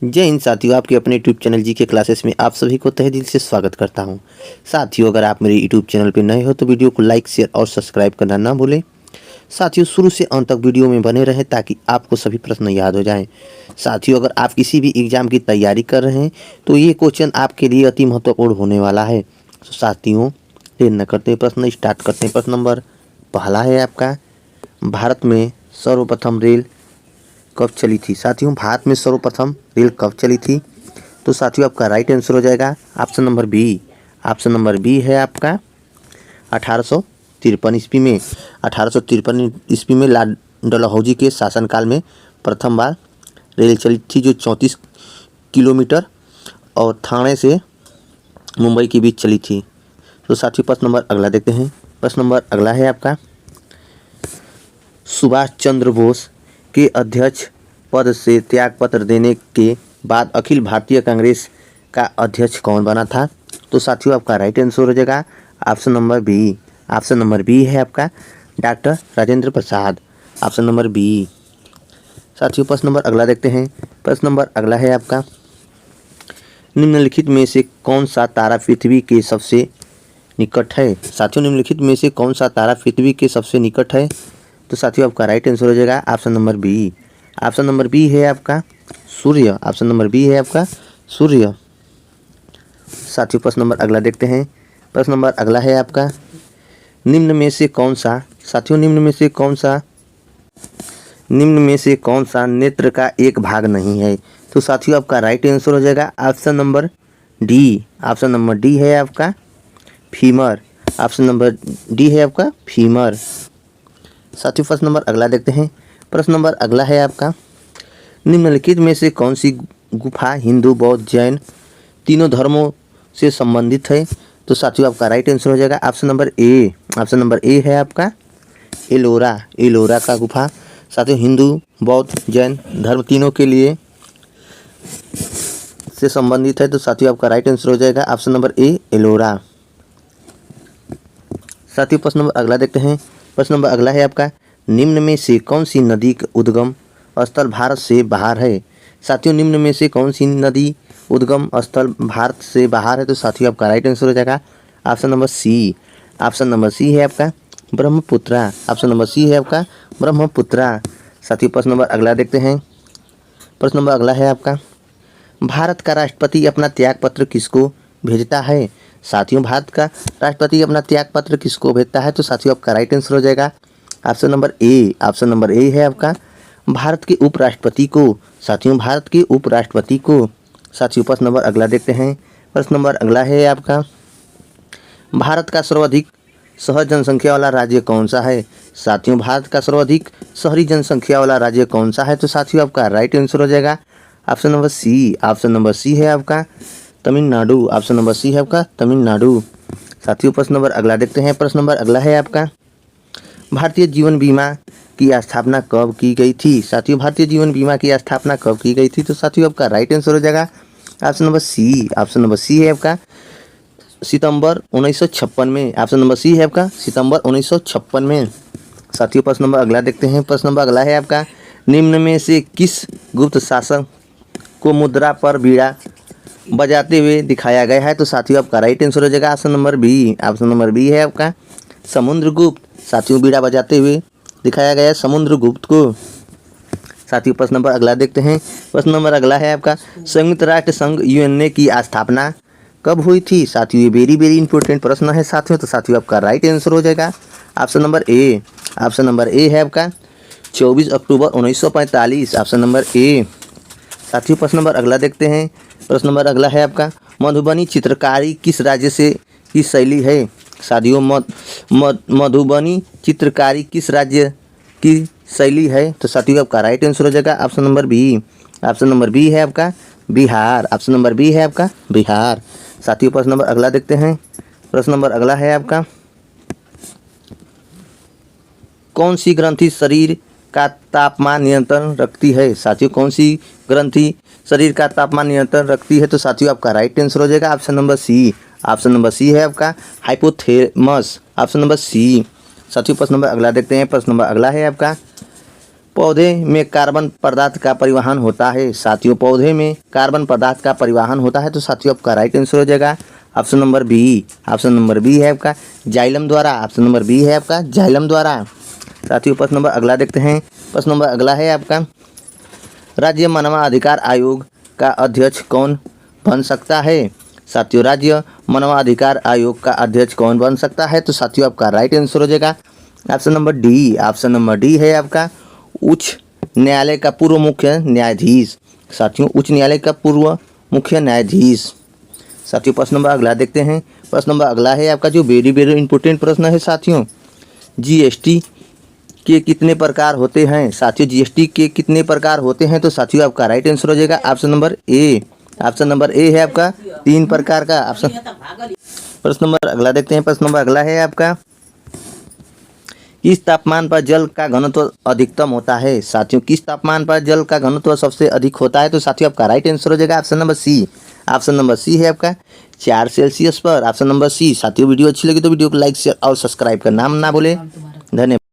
जय हिंद साथियों, आपके अपने यूट्यूब चैनल जी के क्लासेस में आप सभी को तहे दिल से स्वागत करता हूं। साथियों, अगर आप मेरे यूट्यूब चैनल पर नए हो तो वीडियो को लाइक, शेयर और सब्सक्राइब करना ना भूलें। साथियों, शुरू से अंत तक वीडियो में बने रहें ताकि आपको सभी प्रश्न याद हो जाएं। साथियों, अगर आप किसी भी एग्जाम की तैयारी कर रहे हैं तो ये क्वेश्चन आपके लिए अति महत्वपूर्ण होने वाला है। तो साथियों, देर न करते प्रश्न स्टार्ट करते हैं। प्रश्न नंबर पहला है आपका, भारत में सर्वप्रथम रेल कब चली थी? साथियों, भारत में सर्वप्रथम रेल कब चली थी? तो साथियों, आपका राइट आंसर हो जाएगा option number B. Option number B है आपका 1853 ईस्वी में। 1853 ईस्वी में लॉर्ड डलहौजी के शासनकाल में प्रथम बार रेल चली थी, जो 34 किलोमीटर और ठाणे से मुंबई के बीच चली थी। तो साथियों, प्रश्न नंबर अगला देखते हैं। प्रश्न नंबर अगला है आपका, सुभाष चंद्र बोस के अध्यक्ष पद से त्यागपत्र देने के बाद अखिल भारतीय कांग्रेस का अध्यक्ष कौन बना था? तो साथियों, आपका राइट आंसर हो जाएगा option number B. Option number B है आपका doctor Rajendra Prasad. Option number B. साथियों, प्रश्न नंबर अगला देखते हैं। प्रश्न नंबर अगला है आपका, निम्नलिखित में से कौन सा तारा पृथ्वी के सबसे निकट है? साथियों, निम्नलिखित में से कौन सा तारा पृथ्वी के सबसे निकट है? तो साथियों, आपका राइट आंसर हो जाएगा option number B. Option number B है आपका सूर्य। ऑप्शन नंबर बी है आपका सूर्य। साथियों, प्रश्न नंबर अगला देखते हैं। प्रश्न नंबर अगला है आपका, निम्न में से कौन सा नेत्र का एक भाग नहीं है? तो साथियों, आपका राइट आंसर हो जाएगा option number D. Option number D है आपका फीमर। ऑप्शन नंबर डी है आपका फीमर। साथियों, प्रश्न नंबर अगला देखते हैं। प्रश्न नंबर अगला है आपका, निम्नलिखित में से कौन सी गुफा हिंदू, बौद्ध, जैन तीनों धर्मों से संबंधित है? तो साथियों, आपका राइट आंसर हो जाएगा option number A. Option number A है आपका एलोरा का गुफा। साथियों, हिंदू, बौद्ध, जैन धर्म तीनों के लिए से संबंधित है। तो साथियों, आपका राइट आंसर हो जाएगा ऑप्शन नंबर ए एलोरा। साथियों, प्रश्न नंबर अगला देखते हैं। प्रश्न नंबर अगला है आपका, निम्न में से कौन सी नदी का उद्गम स्थल भारत से बाहर है? साथियों, निम्न में से कौन सी नदी उद्गम स्थल भारत से बाहर है? तो साथियों, आपका राइट आंसर हो जाएगा option number C. Option number C है आपका ब्रह्मपुत्रा। ऑप्शन नंबर सी है आपका ब्रह्मपुत्रा। साथियों, प्रश्न नंबर अगला देखते हैं। प्रश्न नंबर अगला है आपका, भारत का राष्ट्रपति अपना त्यागपत्र किसको भेजता है? साथियों, भारत का राष्ट्रपति अपना त्यागपत्र किसको भेजता है? तो साथियों, आपका राइट आंसर हो जाएगा option number A. Option number A है आपका भारत के उपराष्ट्रपति को। साथियों, भारत के उपराष्ट्रपति को। साथियों, प्रश्न नंबर अगला देखते हैं। प्रश्न नंबर अगला है आपका, भारत का सर्वाधिक शहर जनसंख्या वाला राज्य कौन सा है? साथियों, भारत का सर्वाधिक शहरी जनसंख्या वाला राज्य कौन सा है? तो साथियों, आपका राइट आंसर हो जाएगा option number C. Option number C है आपका तमिलनाडु। ऑप्शन नंबर सी है आपका तमिलनाडु। साथियों, प्रश्न नंबर अगला देखते हैं। प्रश्न नंबर अगला है आपका, भारतीय जीवन बीमा की स्थापना कब की गई थी? साथियों, भारतीय जीवन बीमा की स्थापना कब की गई थी? तो साथियों, आपका राइट आंसर हो जाएगा option number C. Option number C है आपका सितंबर 1956 में। ऑप्शन नंबर सी है आपका सितंबर 1956 में। साथियों, प्रश्न नंबर अगला देखते हैं। प्रश्न नंबर अगला है आपका, निम्न में से किस गुप्त शासक को मुद्रा पर बीड़ा बजाते हुए दिखाया गया है? तो साथियों, आपका राइट आंसर हो जाएगा option number B. Option number B है आपका समुद्रगुप्त। साथियों, बीड़ा बजाते हुए दिखाया गया है समुद्रगुप्त को। साथियों, प्रश्न नंबर अगला देखते हैं। प्रश्न नंबर अगला है आपका, संयुक्त राष्ट्र संघ यूएनए की स्थापना कब हुई थी? साथियों, ये वेरी इंपॉर्टेंट प्रश्न है साथियों। तो साथियों, आपका राइट आंसर हो जाएगा option number A. Option number A है आपका 24 अक्टूबर 1945। Option number A. साथियों, प्रश्न नंबर अगला देखते हैं। प्रश्न नंबर अगला है आपका, मधुबनी चित्रकारी किस राज्य से की शैली है? साथियों, मधुबनी चित्रकारी किस राज्य की शैली है? तो साथियों, आपका राइट आंसर हो जाएगा option number B. Option number B है आपका बिहार। ऑप्शन नंबर बी है आपका बिहार। साथियों, प्रश्न नंबर अगला देखते हैं। प्रश्न नंबर अगला है आपका, कौन सी ग्रंथि शरीर का तापमान नियंत्रण रखती है? साथियों, कौन सी ग्रंथि शरीर का तापमान नियंत्रण रखती है? तो साथियों, आपका राइट आंसर हो जाएगा option number C. Option number C है आपका हाइपोथैलेमस। Option number C. साथियों, प्रश्न नंबर अगला देखते हैं। प्रश्न नंबर अगला है आपका, पौधे में कार्बन पदार्थ का परिवहन होता है। साथियों, पौधे में कार्बन पदार्थ का परिवहन होता है। तो साथियों आपका राइट आंसर हो जाएगा option number B. Option number B है आपका जाइलम द्वारा। ऑप्शन नंबर बी है आपका जाइलम द्वारा। साथियों प्रश्न नंबर अगला देखते हैं। प्रश्न नंबर अगला है आपका राज्य मानवाधिकार आयोग का अध्यक्ष कौन बन सकता है। साथियों, राज्य मानवाधिकार आयोग का अध्यक्ष कौन बन सकता है। तो साथियों आपका राइट आंसर हो जाएगा option number D. Option number D है आपका उच्च न्यायालय का पूर्व मुख्य न्यायाधीश। साथियों, उच्च न्यायालय का पूर्व मुख्य न्यायाधीश। साथियों प्रश्न नंबर अगला देखते हैं। प्रश्न नंबर अगला है आपका जो वेरी वेरी इंपॉर्टेंट प्रश्न है साथियों, जीएसटी के कितने प्रकार होते हैं। साथियों, जीएसटी के कितने प्रकार होते हैं। तो साथियों आपका राइट आंसर हो जाएगा option number A. Option number A है आपका 3 प्रकार का ऑप्शन। प्रश्न नंबर अगला देखते हैं। प्रश्न नंबर अगला है आपका किस तापमान पर जल का घनत्व अधिकतम होता है। साथियों, किस तापमान पर जल का घनत्व सबसे अधिक होता है। तो साथियों आपका राइट आंसर हो जाएगा option number C. Option number C है आपका 4 सेल्सियस पर। Option number C. साथियों, वीडियो अच्छी लगी तो वीडियो को लाइक शेयर और सब्सक्राइब करना ना भूलें। धन्यवाद।